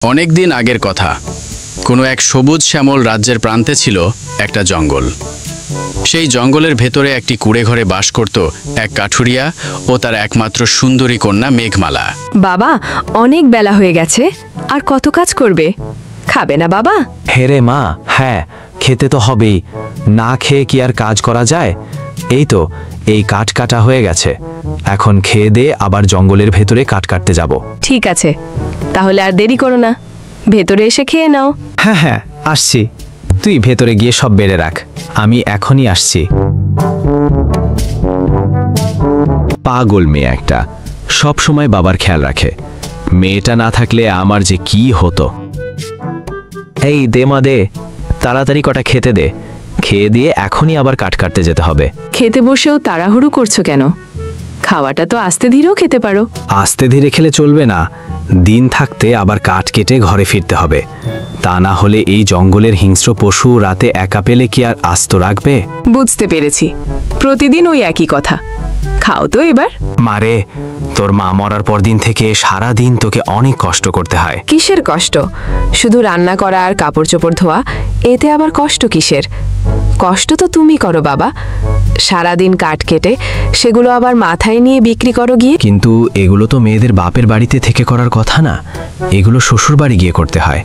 অনেক দিন আগের কথা। কোনো এক সবুজ শ্যামল রাজ্যের প্রান্তে ছিল একটা জঙ্গল। সেই জঙ্গলের ভেতরে একটি কুঁড়ে ঘরে বাস করত এক কাঠুরিয়া ও তার একমাত্র সুন্দরী কন্যা মেঘমালা। বাবা, অনেক বেলা হয়ে গেছে, আর কত কাজ করবে? খাবে না বাবা? হেরে মা, হ্যাঁ খেতে তো হবেই, না খেয়ে কি আর কাজ করা যায়? এই তো এই কাঠ কাটা হয়ে গেছে, এখন খেয়ে দে আবার জঙ্গলের ভেতরে কাঠ কাটতে যাব। ঠিক আছে, তাহলে আর দেরি করো না, ভেতরে এসে খেয়ে নাও। হ্যাঁ হ্যাঁ আসছি, তুই ভেতরে গিয়ে সব বেড়ে রাখ, আমি এখনই আসছি। পাগল মেয়ে একটা, সব সময় বাবার খেয়াল রাখে। মেয়েটা না থাকলে আমার যে কি হতো। এই দে মা দে, তাড়াতাড়ি কটা খেতে দে, খেয়ে দিয়ে এখনই আবার কাঠ কাটতে যেতে হবে। খেতে বসেও তাড়াহুড়ো করছো কেন? খাওয়াটা তো আস্তে ধীরেও খেতে পারো। আস্তে ধীরে খেলে চলবে না, দিন থাকতে আবার কাঠ কেটে ঘরে ফিরতে হবে। তা না হলে এই জঙ্গলের হিংস্র পশু রাতে একা পেলে কি আর আস্ত রাখবে? বুঝতে পেরেছি, প্রতিদিন ওই একই কথা। খাও তো এবার। মারে, তোর মা মরার পর দিন থেকে সারা দিন তোকে অনেক কষ্ট করতে হয়। কিসের কষ্ট? শুধু রান্না করা আর কাপড় চোপড় ধোয়া, এতে আবার কষ্ট কিসের? কষ্ট তো তুমি করো বাবা, সারাদিন কাঠ কেটে সেগুলো আবার মাথায় নিয়ে বিক্রি করো গিয়ে। কিন্তু এগুলো তো মেয়েদের বাপের বাড়িতে থেকে করার কথা না, এগুলো শ্বশুর বাড়ি গিয়ে করতে হয়।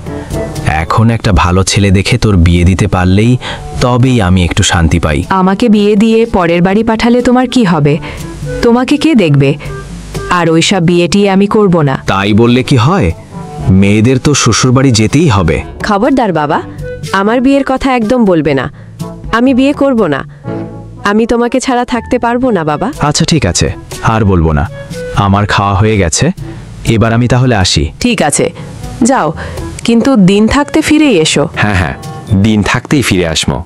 এখন একটা ভালো ছেলে দেখে তোর বিয়ে দিতে পারলেই তবেই আমি একটু শান্তি পাই। আমাকে বিয়ে দিয়ে পরের বাড়ি পাঠালে তোমার কি হবে? তোমাকে কে দেখবে? আর ওইসব বিয়েটি আমি করব না। তাই বললে কি হয়? মেয়েদের তো শ্বশুর বাড়ি যেতেই হবে। খবরদার বাবা, আমার বিয়ের কথা একদম বলবে না। আমি বিয়ে করব না, আমি তোমাকে ছাড়া থাকতে পারবো না বাবা। আচ্ছা ঠিক আছে, আর বলবো না, আমার খাওয়া হয়ে গেছে, এবার আমি তাহলে আসি। ঠিক আছে, যাও, কিন্তু দিন থাকতে ফিরেই এসো। হ্যাঁ হ্যাঁ, দিন থাকতেই ফিরে আসবো।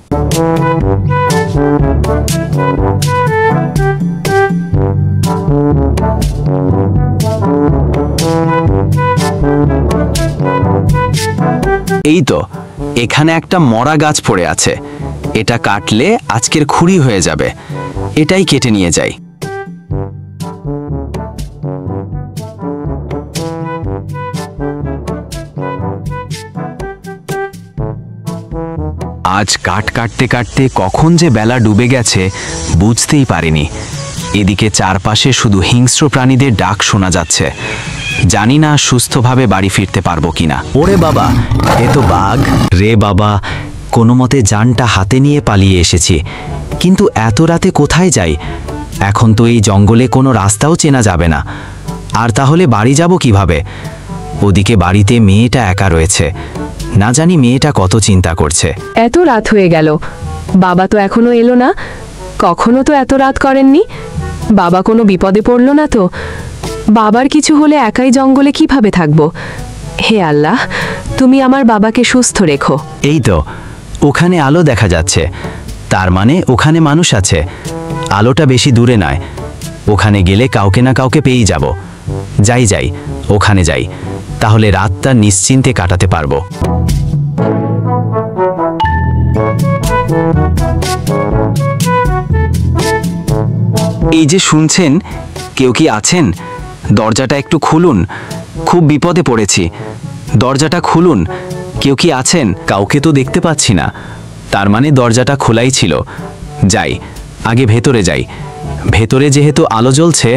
এই তো এখানে একটা মরা গাছ পড়ে আছে, এটা কাটলে আজকের খুঁড়ি হয়ে যাবে, এটাই কেটে নিয়ে যাই। আজ কাঠ কাটতে কাটতে কখন যে বেলা ডুবে গেছে বুঝতেই পারিনি। এদিকে চারপাশে শুধু হিংস্র প্রাণীদের ডাক শোনা যাচ্ছে, জানি না সুস্থভাবে বাড়ি ফিরতে পারবো কিনা। ওরে বাবা, এ তো বাঘ রে বাবা, কোনো মতে জানটা হাতে নিয়ে পালিয়ে এসেছি, কিন্তু এত রাতে কোথায় যাই? এখন তো এই জঙ্গলে কোনো রাস্তাও চেনা যাবে না, আর তাহলে বাড়ি যাব কিভাবে? ওদিকে বাড়িতে মেয়েটা একা রয়েছে, না জানি মেয়েটা কত চিন্তা করছে। এত রাত হয়ে গেল, বাবা তো এখনো এলো না। কখনো তো এত রাত করেননি। বাবা কোনো বিপদে পড়লো না তো? বাবার কিছু হলে একাই জঙ্গলে কিভাবে থাকবো? হে আল্লাহ, তুমি আমার বাবাকে সুস্থ রেখো। এই তো ওখানে আলো দেখা যাচ্ছে, তার মানে ওখানে মানুষ আছে। আলোটা বেশি দূরে নয়, ওখানে গেলে কাউকে না কাউকে পেয়েই যাব। যাই যাই, ওখানে যাই, তাহলে রাতটা নিশ্চিন্তে কাটাতে পারবো। এই যে শুনছেন, কেউ কি আছেন? দরজাটা একটু খুলুন, খুব বিপদে পড়েছি, দরজাটা খুলুন। কেউ কি আছেন? কাউকে তো দেখতে পাচ্ছি না, তার মানে দরজাটা খোলাই ছিল। যাই, আগে ভেতরে যাই। ভেতরে যেহেতু আলো জ্বলছে,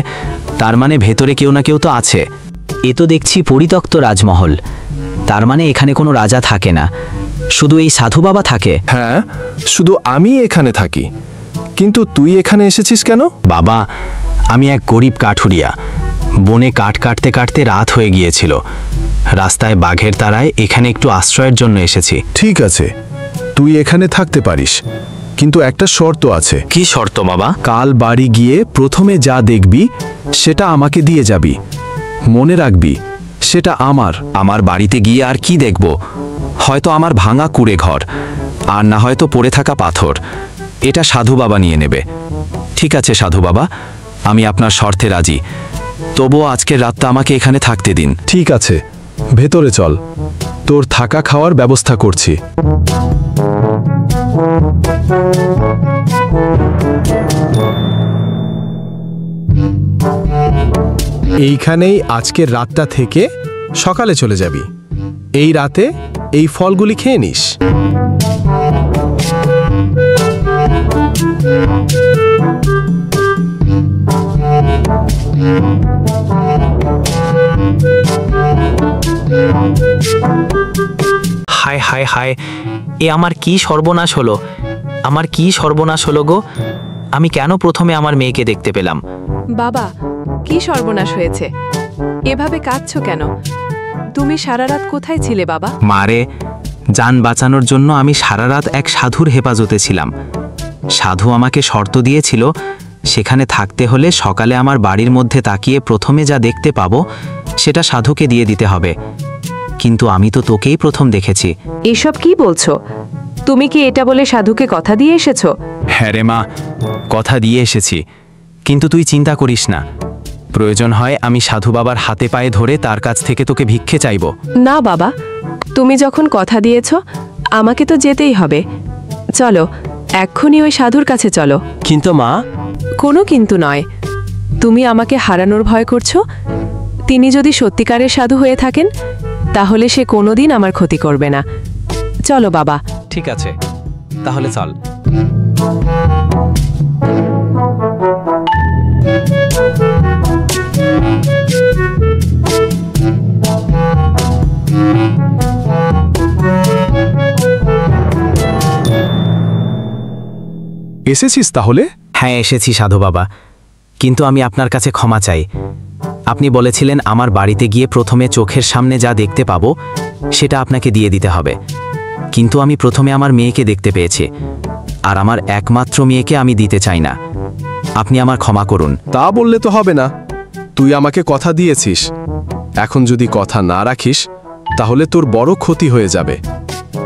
তার মানে ভেতরে কেউ না কেউ তো আছে। এ তো দেখছি পরিত্যক্ত রাজমহল, তার মানে এখানে কোনো রাজা থাকে না, শুধু এই সাধু বাবা থাকে। হ্যাঁ, শুধু আমি এখানে থাকি, কিন্তু তুই এখানে এসেছিস কেন? বাবা, আমি এক গরিব কাঠুরিয়া, বনে কাঠ কাটতে কাটতে রাত হয়ে গিয়েছিল, রাস্তায় বাঘের তাড়ায় এখানে একটু আশ্রয়ের জন্য এসেছি। ঠিক আছে, তুই এখানে থাকতে পারিস, কিন্তু একটা শর্ত আছে। কি শর্ত বাবা? কাল বাড়ি গিয়ে প্রথমে যা দেখবি সেটা আমাকে দিয়ে যাবি, মনে রাখবি সেটা আমার। আমার বাড়িতে গিয়ে আর কি দেখব? হয়তো আমার ভাঙা কুড়ে ঘর, আর না হয়তো পড়ে থাকা পাথর। এটা সাধু বাবা নিয়ে নেবে। ঠিক আছে সাধু বাবা, আমি আপনার শর্তে রাজি, তবুও আজকের রাতটা আমাকে এখানে থাকতে দিন। ঠিক আছে, ভেতরে চল, তোর থাকা খাওয়ার ব্যবস্থা করছি। এইখানেই আজকের রাতটা থেকে সকালে চলে যাবি। এই রাতে এই ফলগুলি খেয়ে নিস। হায় হায় হায়, এ আমার কি সর্বনাশ হলো, আমার কি সর্বনাশ হলো গো। আমি কেন প্রথমে আমার মেয়েকে দেখতে পেলাম? বাবা, কি সর্বনাশ হয়েছে? এভাবে কাঁদছো কেন? তুমি সারা রাত কোথায় ছিলে বাবা? মারে, যান বাঁচানোর জন্য আমি সারা রাত এক সাধুর হেফাজতে ছিলাম। সাধু আমাকে শর্ত দিয়েছিল, সেখানে থাকতে হলে সকালে আমার বাড়ির মধ্যে তাকিয়ে প্রথমে যা দেখতে পাবো সেটা সাধুকে দিয়ে দিতে হবে। কিন্তু আমি তো তোকেই প্রথম দেখেছি। এসব কি বলছো? তুমি কি এটা বলে সাধুকে কথা দিয়ে এসেছো? হ্যাঁ রে মা, কথা দিয়ে এসেছি। কিন্তু তুই চিন্তা করিস না, প্রয়োজন হয় আমি সাধু বাবার হাতে পায়ে ধরে তার কাছ থেকে তোকে ভিক্ষে চাইব। না বাবা, তুমি যখন কথা দিয়েছো আমাকে তো যেতেই হবে। চলো, এক্ষুনি ওই সাধুর কাছে চলো। কিন্তু মা। কোনো কিন্তু নয়। তুমি আমাকে হারানোর ভয় করছো? তিনি যদি সত্যিকারের সাধু হয়ে থাকেন তাহলে সে কোনোদিন আমার ক্ষতি করবে না। চলো বাবা। ঠিক আছে, তাহলে চল। এসেছিস তাহলে? হ্যাঁ এসেছি সাধু বাবা, কিন্তু আমি আপনার কাছে ক্ষমা চাই। আপনি বলেছিলেন আমার বাড়িতে গিয়ে প্রথমে চোখের সামনে যা দেখতে পাবো সেটা আপনাকে দিয়ে দিতে হবে। কিন্তু আমি প্রথমে আমার মেয়েকে দেখতে পেয়েছি, আর আমার একমাত্র মেয়েকে আমি দিতে চাই না। আপনি আমার ক্ষমা করুন। তা বললে তো হবে না, তুই আমাকে কথা দিয়েছিস। এখন যদি কথা না রাখিস তাহলে তোর বড় ক্ষতি হয়ে যাবে।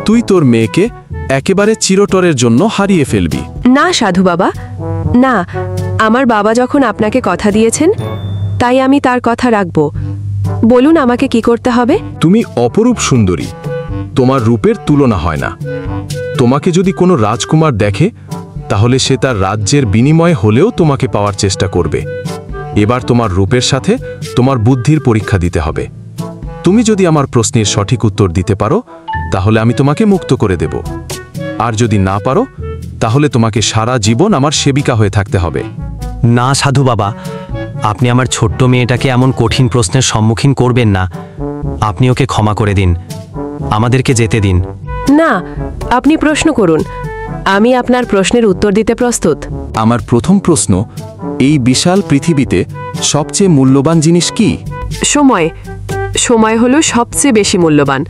তুই তোর মেয়েকে একেবারে চিরতরের জন্য হারিয়ে ফেলবি। না সাধু বাবা, না। আমার বাবা যখন আপনাকে কথা দিয়েছেন তাই আমি তার কথা রাখব। বলুন আমাকে কি করতে হবে? তুমি অপরূপ সুন্দরী, তোমার রূপের তুলনা হয় না। তোমাকে যদি কোনো রাজকুমার দেখে তাহলে সে তার রাজ্যের বিনিময়ে হলেও তোমাকে পাওয়ার চেষ্টা করবে। এবার তোমার রূপের সাথে তোমার বুদ্ধির পরীক্ষা দিতে হবে। তুমি যদি আমার প্রশ্নের সঠিক উত্তর দিতে পারো তাহলে আমি তোমাকে মুক্ত করে দেব, আর যদি না পারো তাহলে তোমাকে সারা জীবন আমার সেবিকা হয়ে থাকতে হবে। না সাধু বাবা, আপনি আমার ছোট্ট মেয়েটাকে এমন কঠিন প্রশ্নের সম্মুখীন করবেন না। আপনি ওকে ক্ষমা করে দিন, আমাদেরকে যেতে দিন। না, আপনি প্রশ্ন করুন, আমি আপনার প্রশ্নের উত্তর দিতে প্রস্তুত। আমার প্রথম প্রশ্ন, এই বিশাল পৃথিবীতে সবচেয়ে মূল্যবান জিনিস কি? সময়। সময় হলো সবচেয়ে বেশি মূল্যবান,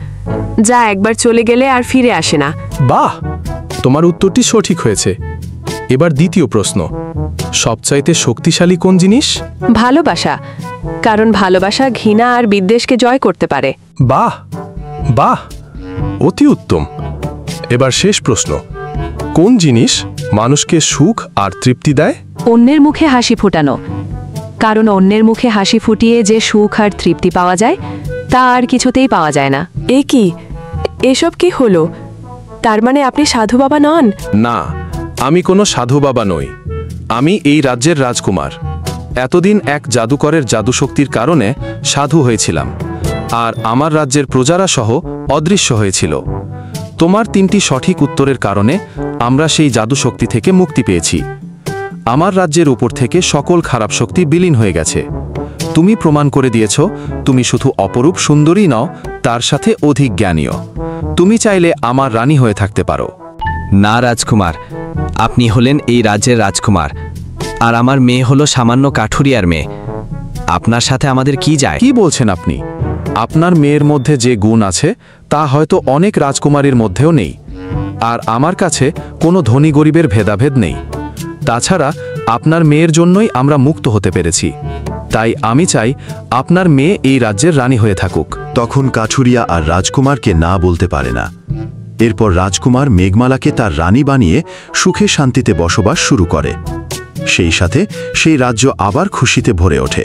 যা একবার চলে গেলে আর ফিরে আসে না। বাহ, তোমার উত্তরটি সঠিক হয়েছে। এবার দ্বিতীয় প্রশ্ন, সবচাইতে শক্তিশালী কোন জিনিস? ভালোবাসা, কারণ ভালোবাসা ঘৃণা আর বিদ্বেষকে জয় করতে পারে। বাহ বাহ, অতি উত্তম। এবার শেষ প্রশ্ন, কোন জিনিস মানুষকে সুখ আর তৃপ্তি দেয়? অন্যের মুখে হাসি ফোটানো, কারণ অন্যের মুখে হাসি ফুটিয়ে যে সুখ আর তৃপ্তি পাওয়া যায় তা আর কিছুতেই পাওয়া যায় না। এ কি, এসব কি হলো? তার মানে আপনি সাধু বাবা নন? না, আমি কোনো সাধু বাবা নই। আমি এই রাজ্যের রাজকুমার। এতদিন এক জাদুকরের জাদুশক্তির কারণে সাধু হয়েছিলাম, আর আমার রাজ্যের প্রজারা সহ অদৃশ্য হয়েছিল। তোমার 3টি সঠিক উত্তরের কারণে আমরা সেই জাদুশক্তি থেকে মুক্তি পেয়েছি। আমার রাজ্যের উপর থেকে সকল খারাপ শক্তি বিলীন হয়ে গেছে। তুমি প্রমাণ করে দিয়েছ তুমি শুধু অপরূপ সুন্দরী নও, তার সাথে অধিক জ্ঞানীয়। তুমি চাইলে আমার রানী হয়ে থাকতে পারো। না রাজকুমার, আপনি হলেন এই রাজ্যের রাজকুমার, আর আমার মেয়ে হলো সামান্য কাঠুরিয়ার মেয়ে। আপনার সাথে আমাদের কি যায়? কি বলছেন আপনি? আপনার মেয়ের মধ্যে যে গুণ আছে তা হয়তো অনেক রাজকুমারীর মধ্যেও নেই, আর আমার কাছে কোনো ধনী গরিবের ভেদাভেদ নেই। তাছাড়া আপনার মেয়ের জন্যই আমরা মুক্ত হতে পেরেছি। তাই আমি চাই আপনার মেয়ে এই রাজ্যের রানী হয়ে থাকুক। তখন কাঠুরিয়া আর রাজকুমারকে না বলতে পারে না। এরপর রাজকুমার মেঘমালাকে তার রানী বানিয়ে সুখে শান্তিতে বসবাস শুরু করে। সেই সাথে সেই রাজ্য আবার খুশিতে ভরে ওঠে।